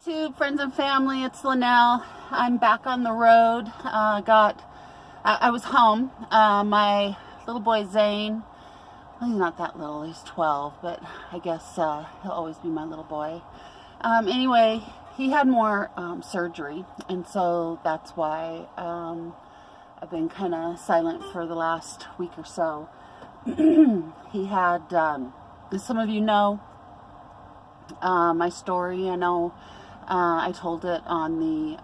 YouTube friends and family, it's Linnell. I'm back on the road. I was home. My little boy Zane, well, he's not that little, he's 12, but I guess he'll always be my little boy. Anyway, he had more surgery, and so that's why I've been kind of silent for the last week or so. He had, as some of you know, my story. I know I told it on the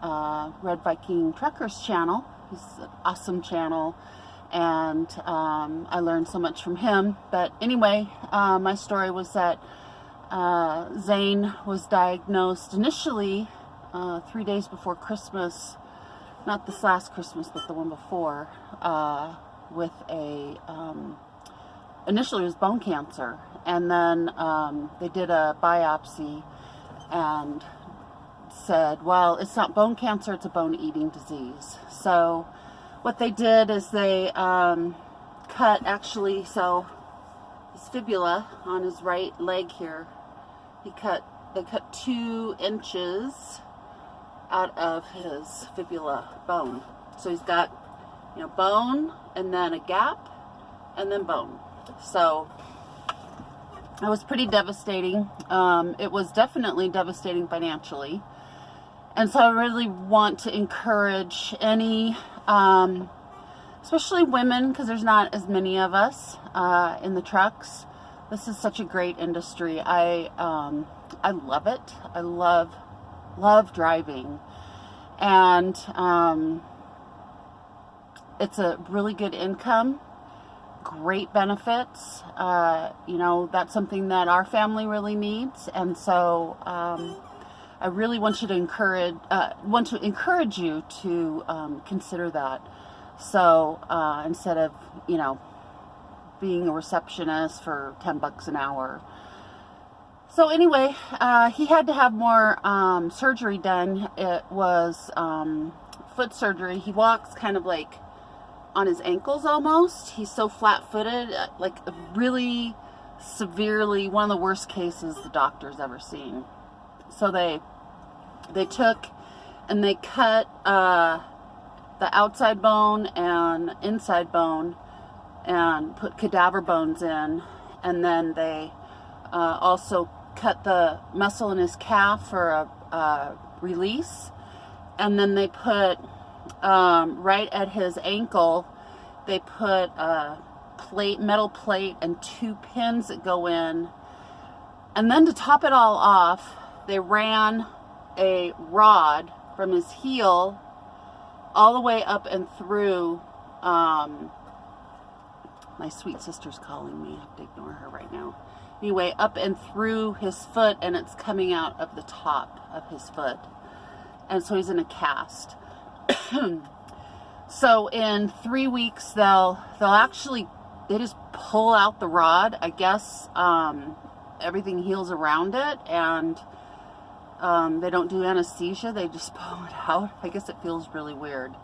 Red Viking Truckers channel. He's an awesome channel, and I learned so much from him. But anyway, my story was that Zane was diagnosed initially 3 days before Christmas, not this last Christmas, but the one before, with a initially it was bone cancer, and then they did a biopsy and said, well, it's not bone cancer, it's a bone-eating disease. So what they did is they cut, actually, so his fibula on his right leg here, they cut 2 inches out of his fibula bone. So he's got, bone, and then a gap, and then bone. So it was pretty devastating. It was definitely devastating financially. And so I really want to encourage any, especially women, because there's not as many of us in the trucks. This is such a great industry. I love it. I love driving. And it's a really good income. Great benefits. That's something that our family really needs, and so I really want to encourage you to consider that. So instead of being a receptionist for $10 an hour. So anyway, he had to have more surgery done. It was foot surgery. He walks kind of like on his ankles almost. He's so flat-footed, like really severely, one of the worst cases the doctor's ever seen. So they took and they cut the outside bone and inside bone and put cadaver bones in, and then they also cut the muscle in his calf for a release, and then they put right at his ankle, they put a metal plate and 2 pins that go in. And then to top it all off, they ran a rod from his heel all the way up and through, my sweet sister's calling me, I have to ignore her right now. Anyway, up and through his foot, and it's coming out of the top of his foot. And so he's in a cast. So in 3 weeks they just pull out the rod. I guess everything heals around it, and they don't do anesthesia, they just pull it out. I guess it feels really weird.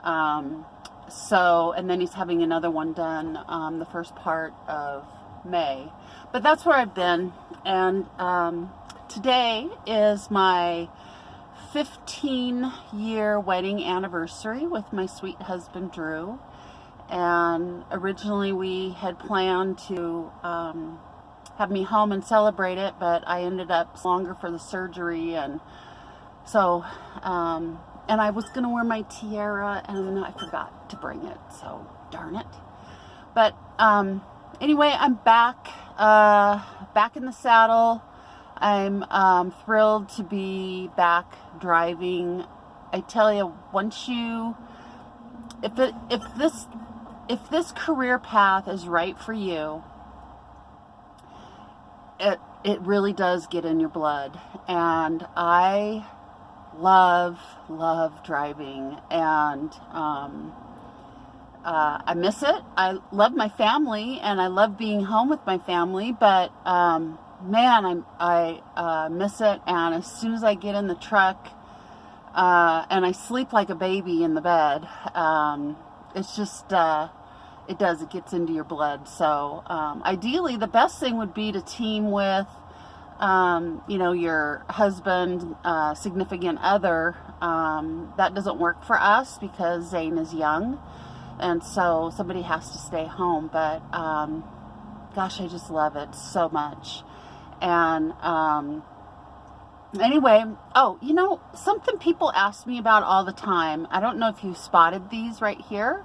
And then he's having another one done the first part of May. But that's where I've been, and today is my 15-year wedding anniversary with my sweet husband Drew, and originally we had planned to have me home and celebrate it, but I ended up longer for the surgery, and so and I was gonna wear my tiara and I forgot to bring it, so darn it. But anyway, I'm back in the saddle. I'm thrilled to be back driving. I tell you, if this career path is right for you, it really does get in your blood. And I love driving, and I miss it. I love my family, and I love being home with my family, but man, I miss it. And as soon as I get in the truck, and I sleep like a baby in the bed, it's just, it gets into your blood. So ideally, the best thing would be to team with you know, your husband, significant other, that doesn't work for us because Zane is young, and so somebody has to stay home. But gosh, I just love it so much. And anyway, oh, you know, something people ask me about all the time. I don't know if you spotted these right here.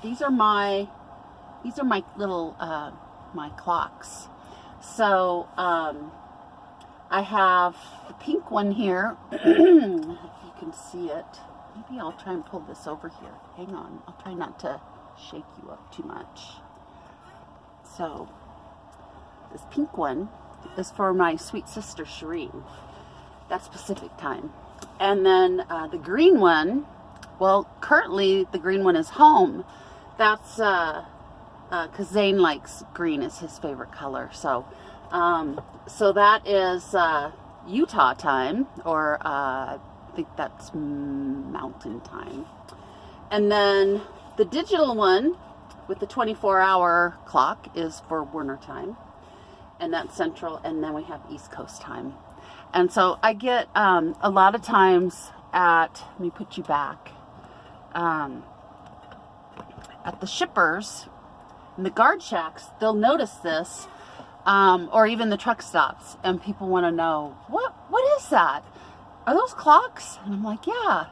These are my little my clocks. So I have the pink one here. If you can see it, maybe I'll try and pull this over here. Hang on, I'll try not to shake you up too much. So this pink one is for my sweet sister Shireen. That's Pacific time. And then the green one, well, currently the green one is home. That's because Zane likes green, is his favorite color. So so that is Utah time, or I think that's mountain time. And then the digital one with the 24-hour clock is for Werner time, and that's central. And then we have East Coast time. And so I get a lot of times at, let me put you back, at the shippers and the guard shacks, they'll notice this, or even the truck stops, and people want to know, what is that? Are those clocks? And I'm like, yeah.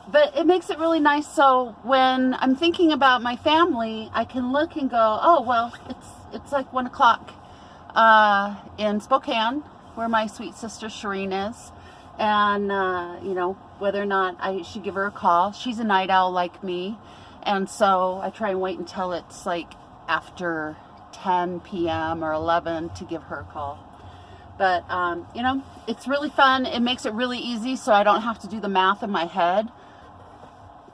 But it makes it really nice, so when I'm thinking about my family, I can look and go, oh, well, it's like 1 o'clock in Spokane, where my sweet sister Shireen is. And, you know, whether or not I should give her a call. She's a night owl like me. And so I try and wait until it's like after 10 p.m. or 11 to give her a call. But, you know, it's really fun. It makes it really easy, so I don't have to do the math in my head.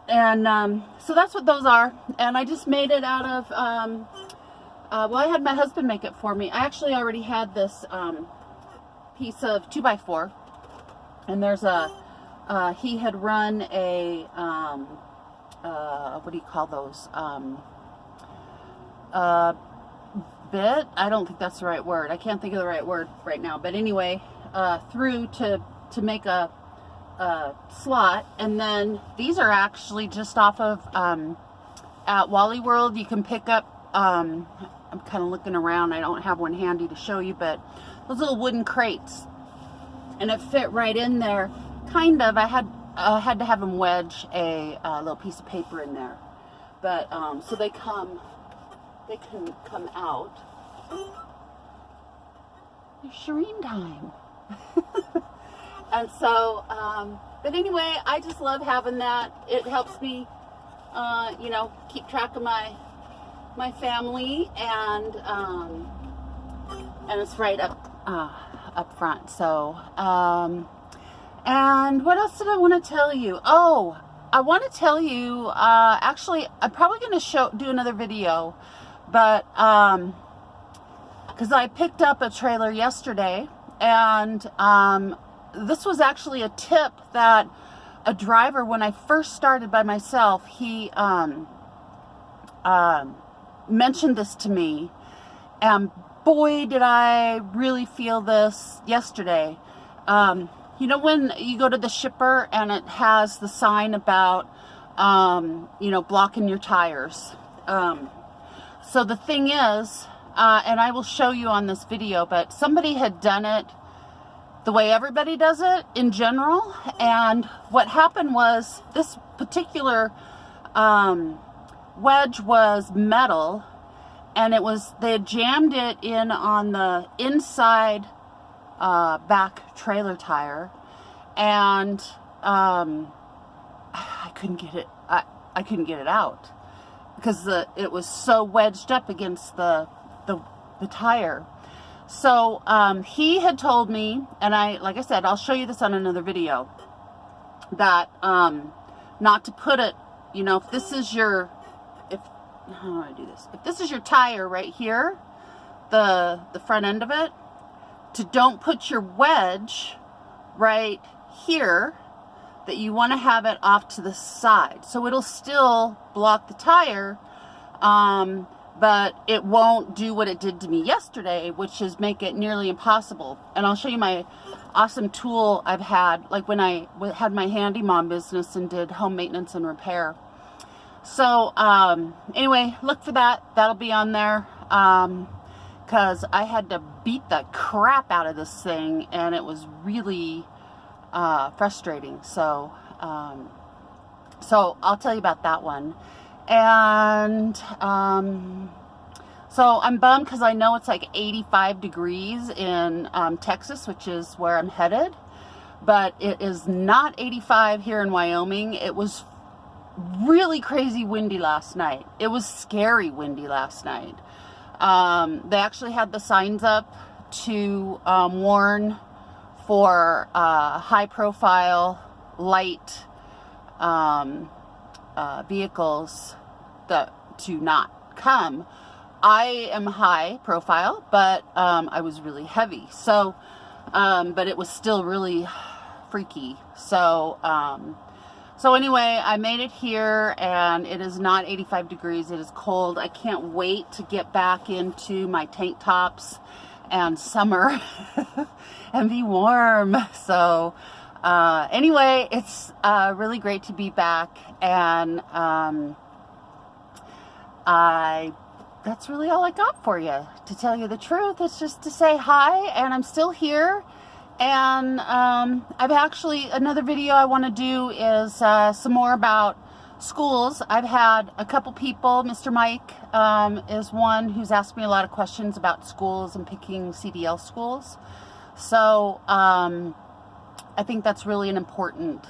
And so that's what those are. And I just made it out of, well, I had my husband make it for me. I actually already had this piece of 2x4. And there's a, he had run a, what do you call those? Bit? I don't think that's the right word. I can't think of the right word right now. But anyway, through to make a slot. And then these are actually just off of, at Wally World. You can pick up, I'm kind of looking around. I don't have one handy to show you, but those little wooden crates. And it fit right in there. Kind of. I had to have them wedge a little piece of paper in there. But, so they can come out. It's Shireen time. And so, but anyway, I just love having that. It helps me, you know, keep track of my family, and it's right up front. So, and what else did I want to tell you? Oh, I want to tell you, actually, I'm probably going to do another video, but, because I picked up a trailer yesterday, and, this was actually a tip that a driver, when I first started by myself, he, mentioned this to me, and boy, did I really feel this yesterday. You know, when you go to the shipper and it has the sign about, you know, blocking your tires. So the thing is, and I will show you on this video, but somebody had done it the way everybody does it in general. And what happened was, this particular wedge was metal, and they had jammed it in on the inside back trailer tire, and I couldn't get it. I couldn't get it out because it was so wedged up against the tire. So he had told me, and like I said, I'll show you this on another video, that not to put it, you know, if this is your, how do I do this? If this is your tire right here, the front end of it, to don't put your wedge right here, that you want to have it off to the side. So it'll still block the tire, but it won't do what it did to me yesterday, which is make it nearly impossible. And I'll show you my awesome tool I've had, like when I had my handy mom business and did home maintenance and repair. So anyway, look for that. That'll be on there, because I had to beat the crap out of this thing, and it was really frustrating. So so I'll tell you about that one. And so I'm bummed because I know it's like 85 degrees in Texas, which is where I'm headed, but it is not 85 here in Wyoming. It was really crazy windy last night. It was scary windy last night. They actually had the signs up to warn for high profile light vehicles to not come. I am high profile, but I was really heavy. So, but it was still really freaky. So, so anyway, I made it here, and it is not 85 degrees. It is cold. I can't wait to get back into my tank tops and summer and be warm. So anyway, it's really great to be back, and that's really all I got for you. To tell you the truth, it's just to say hi, and I'm still here. And I've actually, another video I want to do is some more about schools. I've had a couple people, Mr. Mike is one who's asked me a lot of questions about schools and picking CDL schools. So I think that's really an important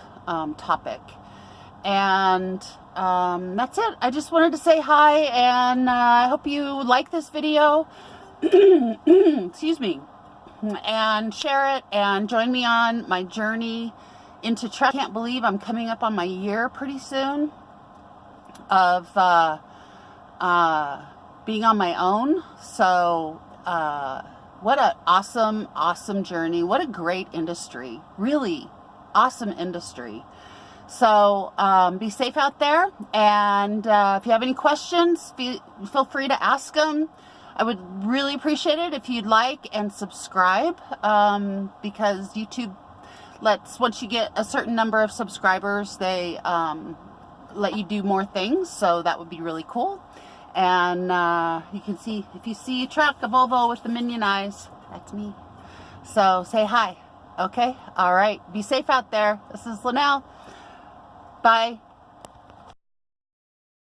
topic. And that's it. I just wanted to say hi, and I hope you like this video. Excuse me. And share it, and join me on my journey into truck. I can't believe I'm coming up on my year pretty soon of being on my own. So what an awesome journey. What a great industry. Really awesome industry. So be safe out there, and if you have any questions, feel free to ask them. I would really appreciate it if you'd like and subscribe, because YouTube once you get a certain number of subscribers, they let you do more things, so that would be really cool. And you can see, if you see a truck, a Volvo with the minion eyes, that's me. So say hi, okay? All right, be safe out there. This is Linnell. Bye.